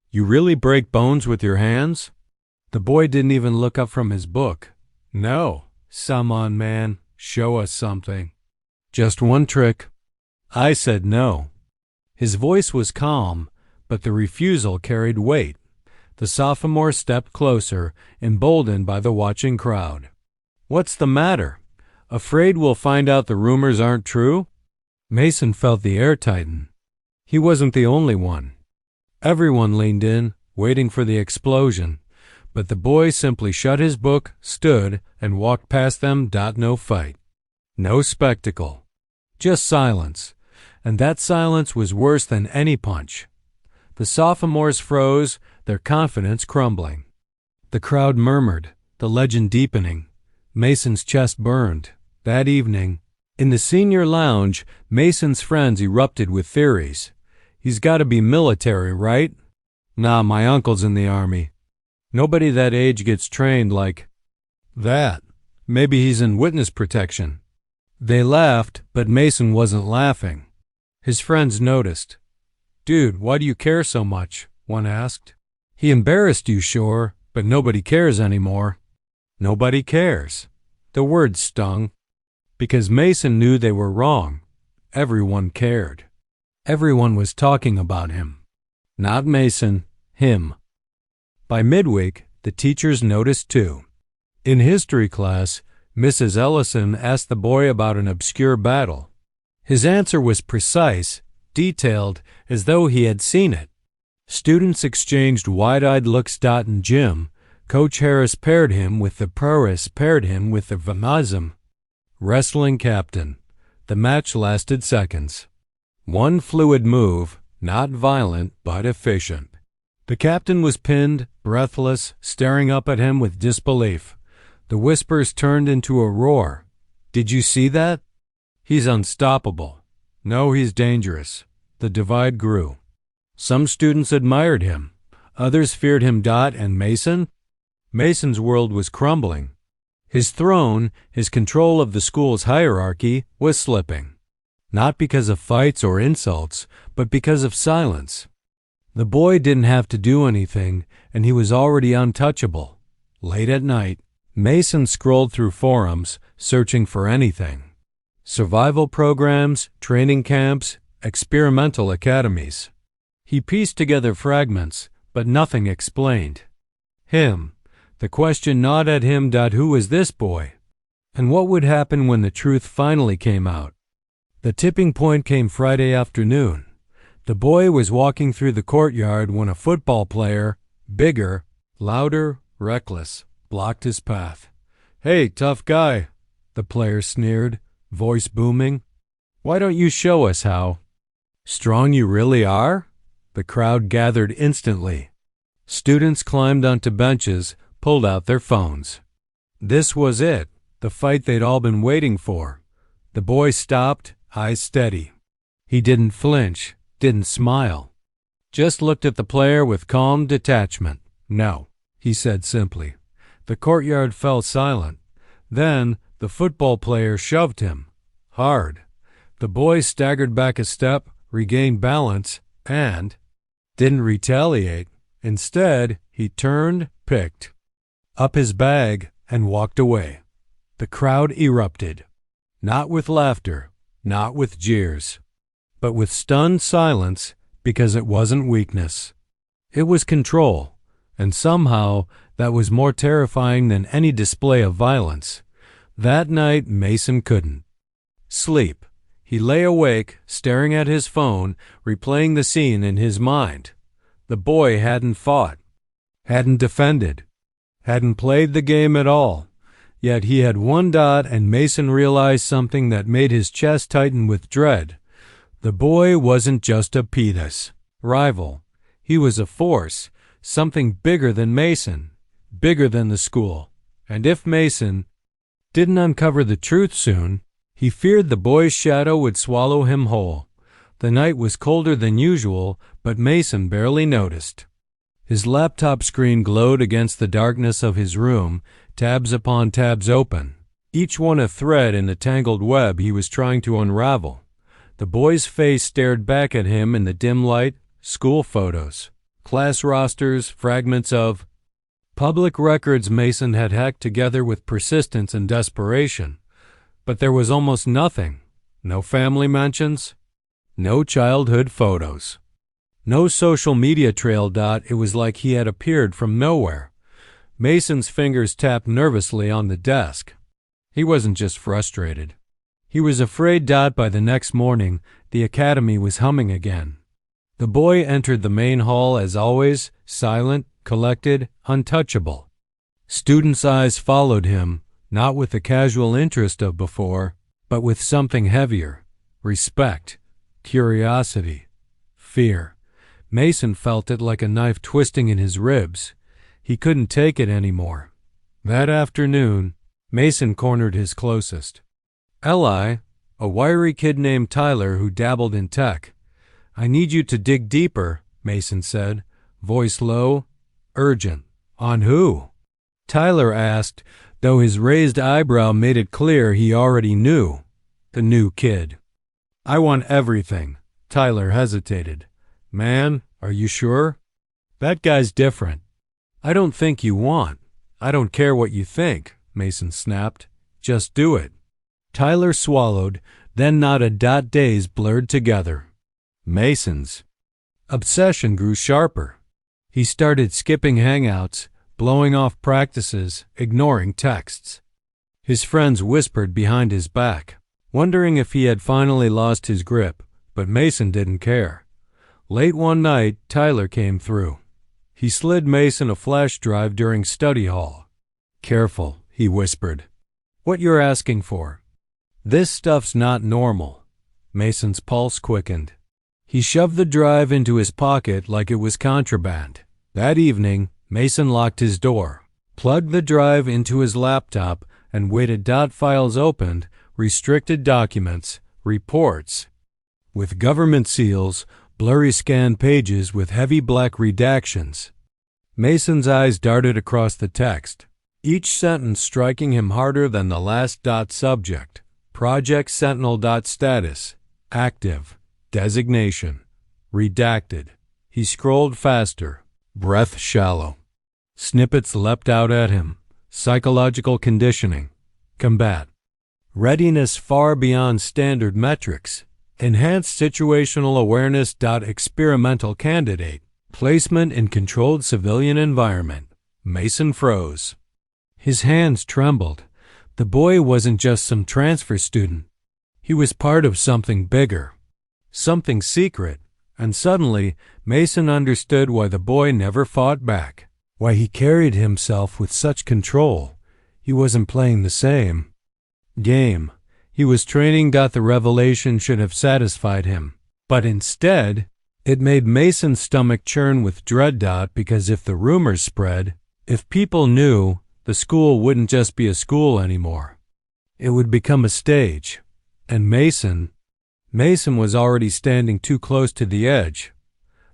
"You really break bones with your hands?" The boy didn't even look up from his book. "No." "Come on, man. Show us something. Just one trick." I said no. His voice was calm, but the refusal carried weight. The sophomore stepped closer, emboldened by the watching crowd. "What's the matter?" Afraid we'll find out the rumors aren't true? Mason felt the air tighten. He wasn't the only one. Everyone leaned in, waiting for the explosion, but the boy simply shut his book, stood, and walked past them. No fight. No spectacle. Just silence. And that silence was worse than any punch. The sophomores froze, their confidence crumbling. The crowd murmured, the legend deepening. Mason's chest burned. That evening, in the senior lounge, Mason's friends erupted with theories. He's got to be military, right? Nah, my uncle's in the Army. Nobody that age gets trained like that. Maybe he's in witness protection. They laughed, but Mason wasn't laughing. His friends noticed. Dude, why do you care so much? One asked. He embarrassed you, sure, but nobody cares anymore. Nobody cares. The word stung. Because Mason knew they were wrong. Everyone cared. Everyone was talking about him. Not Mason, him. By midweek, the teachers noticed too. In history class, Mrs. Ellison asked the boy about an obscure battle. His answer was precise, detailed, as though he had seen it. Students exchanged wide-eyed looks. In gym, Coach Harris paired him with the prowess, paired him with the Vanazim. Wrestling captain. The match lasted seconds. One fluid move, not violent but efficient. The captain was pinned, breathless, staring up at him with disbelief. The whispers turned into a roar. Did you see that? He's unstoppable. No, he's dangerous. The divide grew. Some students admired him. Others feared him. And Mason? Mason's world was crumbling. His throne, his control of the school's hierarchy, was slipping. Not because of fights or insults, but because of silence. The boy didn't have to do anything, and he was already untouchable. Late at night, Mason scrolled through forums, searching for anything. Survival programs, training camps, experimental academies. He pieced together fragments, but nothing explained. Him. The question gnawed at him. Who was this boy? And what would happen when the truth finally came out? The tipping point came Friday afternoon. The boy was walking through the courtyard when a football player, bigger, louder, reckless, blocked his path. Hey, tough guy, the player sneered, voice booming. Why don't you show us how strong you really are? The crowd gathered instantly. Students climbed onto benches, pulled out their phones. This was it, the fight they'd all been waiting for. The boy stopped, eyes steady. He didn't flinch, didn't smile. Just looked at the player with calm detachment. No, he said simply. The courtyard fell silent. Then the football player shoved him. Hard. The boy staggered back a step, regained balance, and didn't retaliate. Instead, he turned, picked up his bag, and walked away. The crowd erupted. Not with laughter, not with jeers, but with stunned silence, because it wasn't weakness. It was control, and somehow that was more terrifying than any display of violence. That night, Mason couldn't sleep. He lay awake, staring at his phone, replaying the scene in his mind. The boy hadn't fought, hadn't defended, hadn't played the game at all. Yet he had one. And Mason realized something that made his chest tighten with dread. The boy wasn't just a petus rival. He was a force, something bigger than Mason, bigger than the school. And if Mason didn't uncover the truth soon, he feared the boy's shadow would swallow him whole. The night was colder than usual, but Mason barely noticed. His laptop screen glowed against the darkness of his room, tabs upon tabs open, each one a thread in the tangled web he was trying to unravel. The boy's face stared back at him in the dim light, school photos, class rosters, fragments of public records Mason had hacked together with persistence and desperation. But there was almost nothing. No family mentions, no childhood photos, no social media trail. It was like he had appeared from nowhere. Mason's fingers tapped nervously on the desk. He wasn't just frustrated. He was afraid that by the next morning, the academy was humming again. The boy entered the main hall as always, silent, collected, untouchable. Students' eyes followed him, not with the casual interest of before, but with something heavier: respect, curiosity, fear. Mason felt it like a knife twisting in his ribs. He couldn't take it anymore. That afternoon, Mason cornered his closest. Eli, a wiry kid named Tyler who dabbled in tech. "I need you to dig deeper," Mason said, voice low, urgent. "On who?" Tyler asked, though his raised eyebrow made it clear he already knew. The new kid. "I want everything." Tyler hesitated. "Man, are you sure?" "That guy's different." "I don't think you want. I don't care what you think," Mason snapped. "Just do it." Tyler swallowed, then not a dot days blurred together. Mason's obsession grew sharper. He started skipping hangouts, blowing off practices, ignoring texts. His friends whispered behind his back, wondering if he had finally lost his grip, but Mason didn't care. Late one night, Tyler came through. He slid Mason a flash drive during study hall. "Careful," he whispered. "What you're asking for? This stuff's not normal." Mason's pulse quickened. He shoved the drive into his pocket like it was contraband. That evening, Mason locked his door, plugged the drive into his laptop, and waited. Files opened, restricted documents, reports. With government seals, blurry scanned pages with heavy black redactions. Mason's eyes darted across the text, each sentence striking him harder than the last. Subject: Project Sentinel. Status: active. Designation: redacted. He scrolled faster, breath shallow. Snippets leapt out at him. Psychological conditioning. Combat. Readiness far beyond standard metrics. Enhanced situational awareness. Experimental candidate. Placement in controlled civilian environment. Mason froze. His hands trembled. The boy wasn't just some transfer student. He was part of something bigger, something secret, and suddenly Mason understood why the boy never fought back, why he carried himself with such control. He wasn't playing the same game. He was training. The revelation should have satisfied him, but instead, it made Mason's stomach churn with dread. Because if the rumors spread, if people knew, the school wouldn't just be a school anymore. It would become a stage. And Mason was already standing too close to the edge.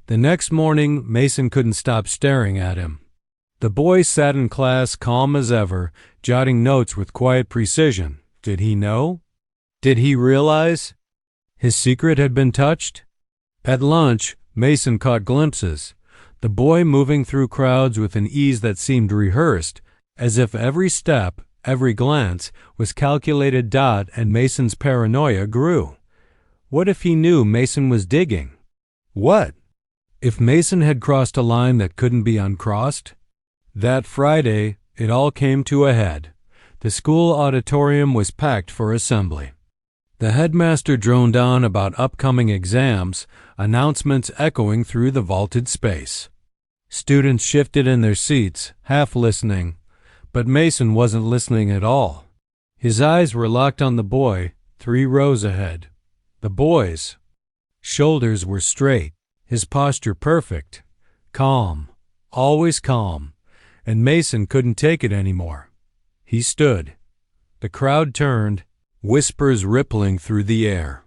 The next morning, Mason couldn't stop staring at him. The boy sat in class calm as ever, jotting notes with quiet precision. Did he know? Did he realize? His secret had been touched? At lunch, Mason caught glimpses. The boy moving through crowds with an ease that seemed rehearsed, as if every step, every glance, was calculated. And Mason's paranoia grew. What if he knew Mason was digging? What if Mason had crossed a line that couldn't be uncrossed? That Friday, it all came to a head. The school auditorium was packed for assembly. The headmaster droned on about upcoming exams, announcements echoing through the vaulted space. Students shifted in their seats, half listening, but Mason wasn't listening at all. His eyes were locked on the boy, 3 rows ahead. The boy's shoulders were straight, his posture perfect, calm, always calm, and Mason couldn't take it anymore. He stood. The crowd turned, whispers rippling through the air.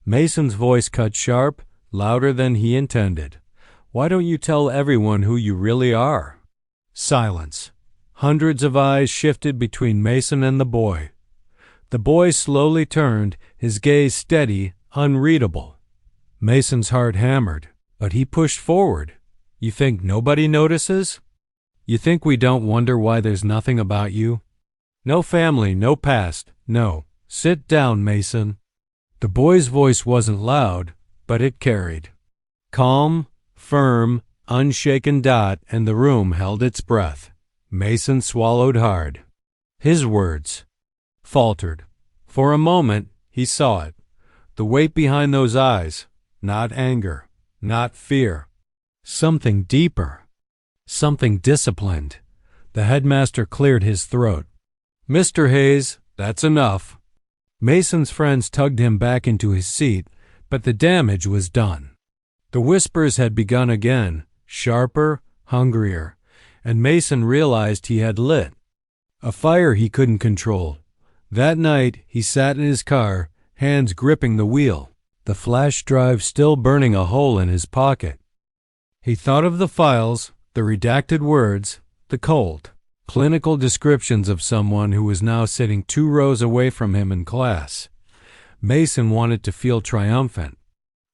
Mason's voice cut sharp, louder than he intended. "Why don't you tell everyone who you really are?" Silence. Hundreds of eyes shifted between Mason and the boy. The boy slowly turned, his gaze steady, unreadable. Mason's heart hammered, but he pushed forward. "You think nobody notices? You think we don't wonder why there's nothing about you? No family, no past, no. Sit down, Mason." The boy's voice wasn't loud, but it carried. Calm, firm, unshaken. And the room held its breath. Mason swallowed hard. His words. faltered. For a moment, he saw it. The weight behind those eyes. Not anger. Not fear. Something deeper. Something disciplined. The headmaster cleared his throat. "Mr. Hayes, that's enough." Mason's friends tugged him back into his seat, but the damage was done. The whispers had begun again, sharper, hungrier, and Mason realized he had lit a fire he couldn't control. That night, he sat in his car, hands gripping the wheel, the flash drive still burning a hole in his pocket. He thought of the files, the redacted words, the cold, clinical descriptions of someone who was now sitting 2 rows away from him in class. Mason wanted to feel triumphant.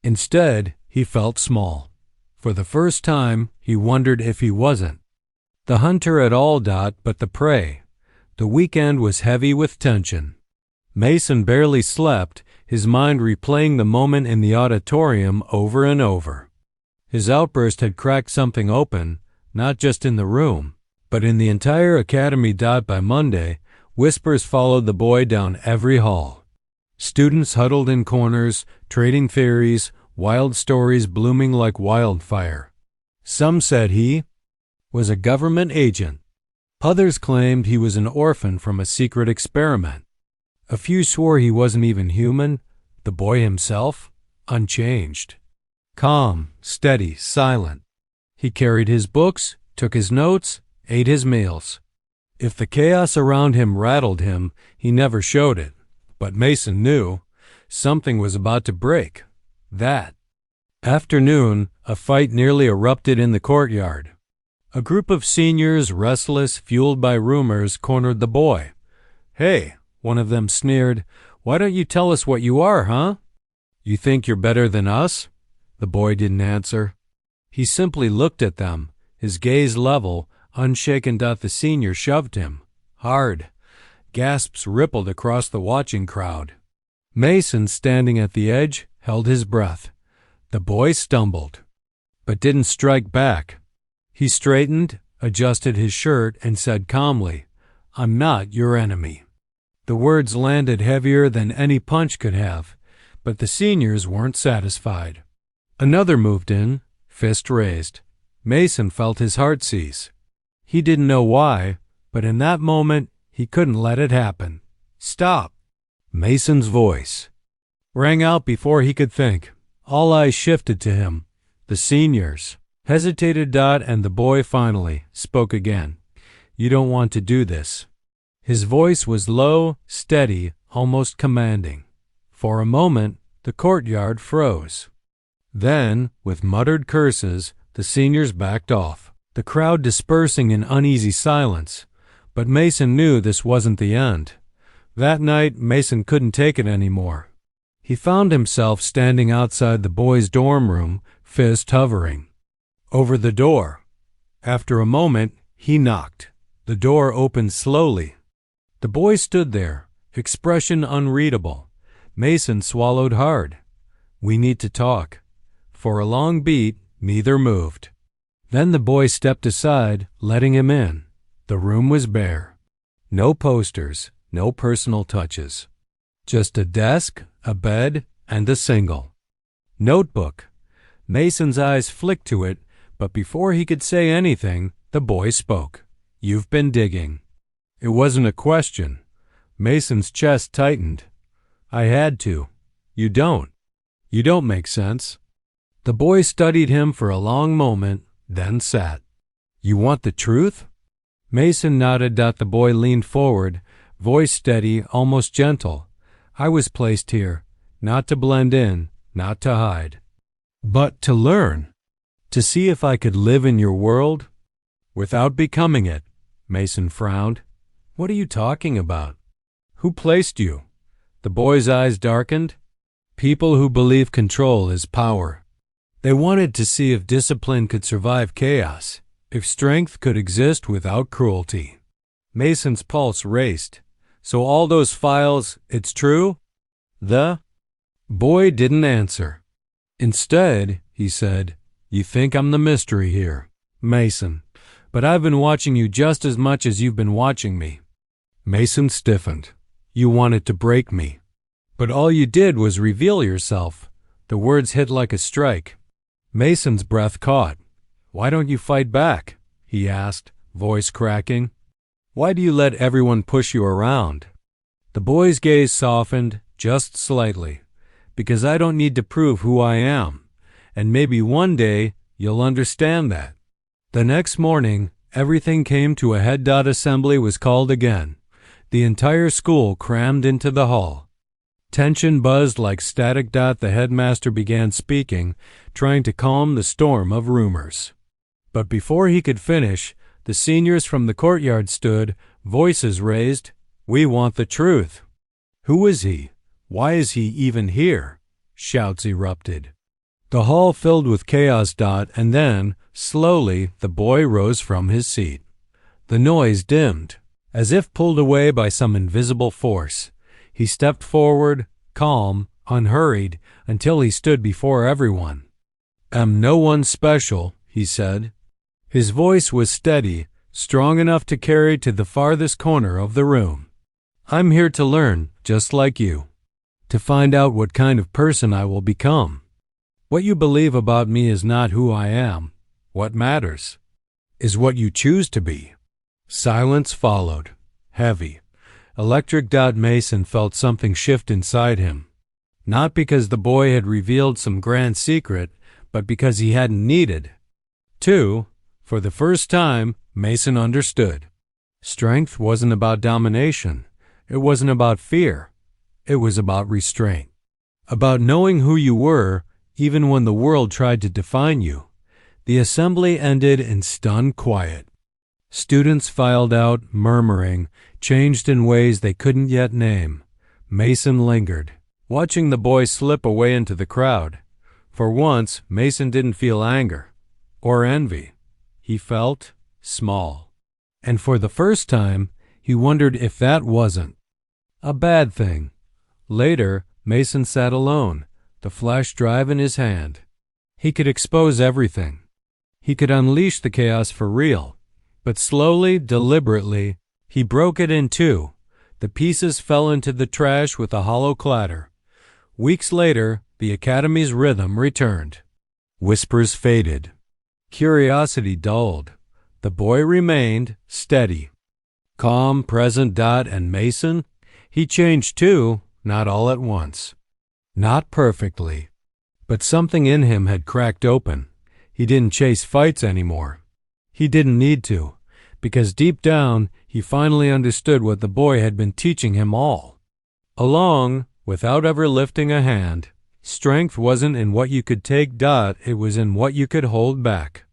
Instead, he felt small. For the first time, he wondered if he wasn't the hunter at all, but the prey. The weekend was heavy with tension. Mason barely slept, his mind replaying the moment in the auditorium over and over. His outburst had cracked something open, not just in the room, but in the entire academy. By Monday, whispers followed the boy down every hall. Students huddled in corners, trading theories, wild stories blooming like wildfire. Some said he was a government agent. Others claimed he was an orphan from a secret experiment. A few swore he wasn't even human. The boy himself, unchanged. Calm, steady, silent. He carried his books, took his notes, ate his meals. If the chaos around him rattled him, he never showed it. But Mason knew something was about to break. That afternoon, a fight nearly erupted in the courtyard. A group of seniors, restless, fueled by rumors, cornered the boy. "Hey," one of them sneered, "why don't you tell us what you are, huh? You think you're better than us?" The boy didn't answer. He simply looked at them, his gaze level, unshaken. The senior shoved him. Hard. Gasps rippled across the watching crowd. Mason, standing at the edge, held his breath. The boy stumbled, but didn't strike back. He straightened, adjusted his shirt, and said calmly, "I'm not your enemy." The words landed heavier than any punch could have, but the seniors weren't satisfied. Another moved in, fist raised. Mason felt his heart seize. He didn't know why, but in that moment, he couldn't let it happen. "Stop!" Mason's voice rang out before he could think. All eyes shifted to him. The seniors hesitated. And the boy finally spoke again. "You don't want to do this." His voice was low, steady, almost commanding. For a moment, the courtyard froze. Then, with muttered curses, the seniors backed off, the crowd dispersing in uneasy silence. But Mason knew this wasn't the end. That night, Mason couldn't take it anymore. He found himself standing outside the boys' dorm room, fist hovering over the door. After a moment, he knocked. The door opened slowly. The boy stood there, expression unreadable. Mason swallowed hard. "We need to talk." For a long beat, neither moved. Then the boy stepped aside, letting him in. The room was bare. No posters, no personal touches. Just a desk, a bed, and a single notebook. Mason's eyes flicked to it, but before he could say anything, the boy spoke. "You've been digging." It wasn't a question. Mason's chest tightened. "I had to." You don't make sense." The boy studied him for a long moment, then sat. "You want the truth?" Mason nodded. The boy leaned forward, voice steady, almost gentle. "I was placed here, not to blend in, not to hide, but to learn, to see if I could live in your world without becoming it." Mason frowned. "What are you talking about? Who placed you?" The boy's eyes darkened. "People who believe control is power. They wanted to see if discipline could survive chaos, if strength could exist without cruelty." Mason's pulse raced. "So all those files, it's true?" The boy didn't answer. Instead, he said, "You think I'm the mystery here, Mason, but I've been watching you just as much as you've been watching me." Mason stiffened. You wanted to break me. But all you did was reveal yourself. The words hit like a strike. Mason's breath caught. Why don't you fight back? He asked, voice cracking. Why do you let everyone push you around? The boy's gaze softened just slightly. Because I don't need to prove who I am. And maybe one day you'll understand that. The next morning, everything came to a head. Assembly was called again. The entire school crammed into the hall. Tension buzzed like static. The headmaster began speaking, trying to calm the storm of rumors. But before he could finish, the seniors from the courtyard stood, voices raised. We want the truth. Who is he? Why is he even here? Shouts erupted. The hall filled with chaos. And then, slowly, the boy rose from his seat. The noise dimmed, as if pulled away by some invisible force. He stepped forward, calm, unhurried, until he stood before everyone. "Am no one special," he said. His voice was steady, strong enough to carry to the farthest corner of the room. "I'm here to learn, just like you. To find out what kind of person I will become. What you believe about me is not who I am. What matters is what you choose to be." Silence followed, heavy, electric. Mason felt something shift inside him. Not because the boy had revealed some grand secret, but because he hadn't needed to. For the first time, Mason understood. Strength wasn't about domination. It wasn't about fear. It was about restraint. About knowing who you were, even when the world tried to define you. The assembly ended in stunned quiet. Students filed out, murmuring, changed in ways they couldn't yet name. Mason lingered, watching the boy slip away into the crowd. For once, Mason didn't feel anger or envy. He felt small. And for the first time, he wondered if that wasn't a bad thing. Later, Mason sat alone, the flash drive in his hand. He could expose everything. He could unleash the chaos for real. But slowly, deliberately, he broke it in two. The pieces fell into the trash with a hollow clatter. Weeks later, the academy's rhythm returned. Whispers faded. Curiosity dulled. The boy remained steady. Calm, present. And Mason? He changed too, not all at once. Not perfectly. But something in him had cracked open. He didn't chase fights anymore. He didn't need to, because deep down, he finally understood what the boy had been teaching him all along, without ever lifting a hand. Strength wasn't in what you could take. It was in what you could hold back.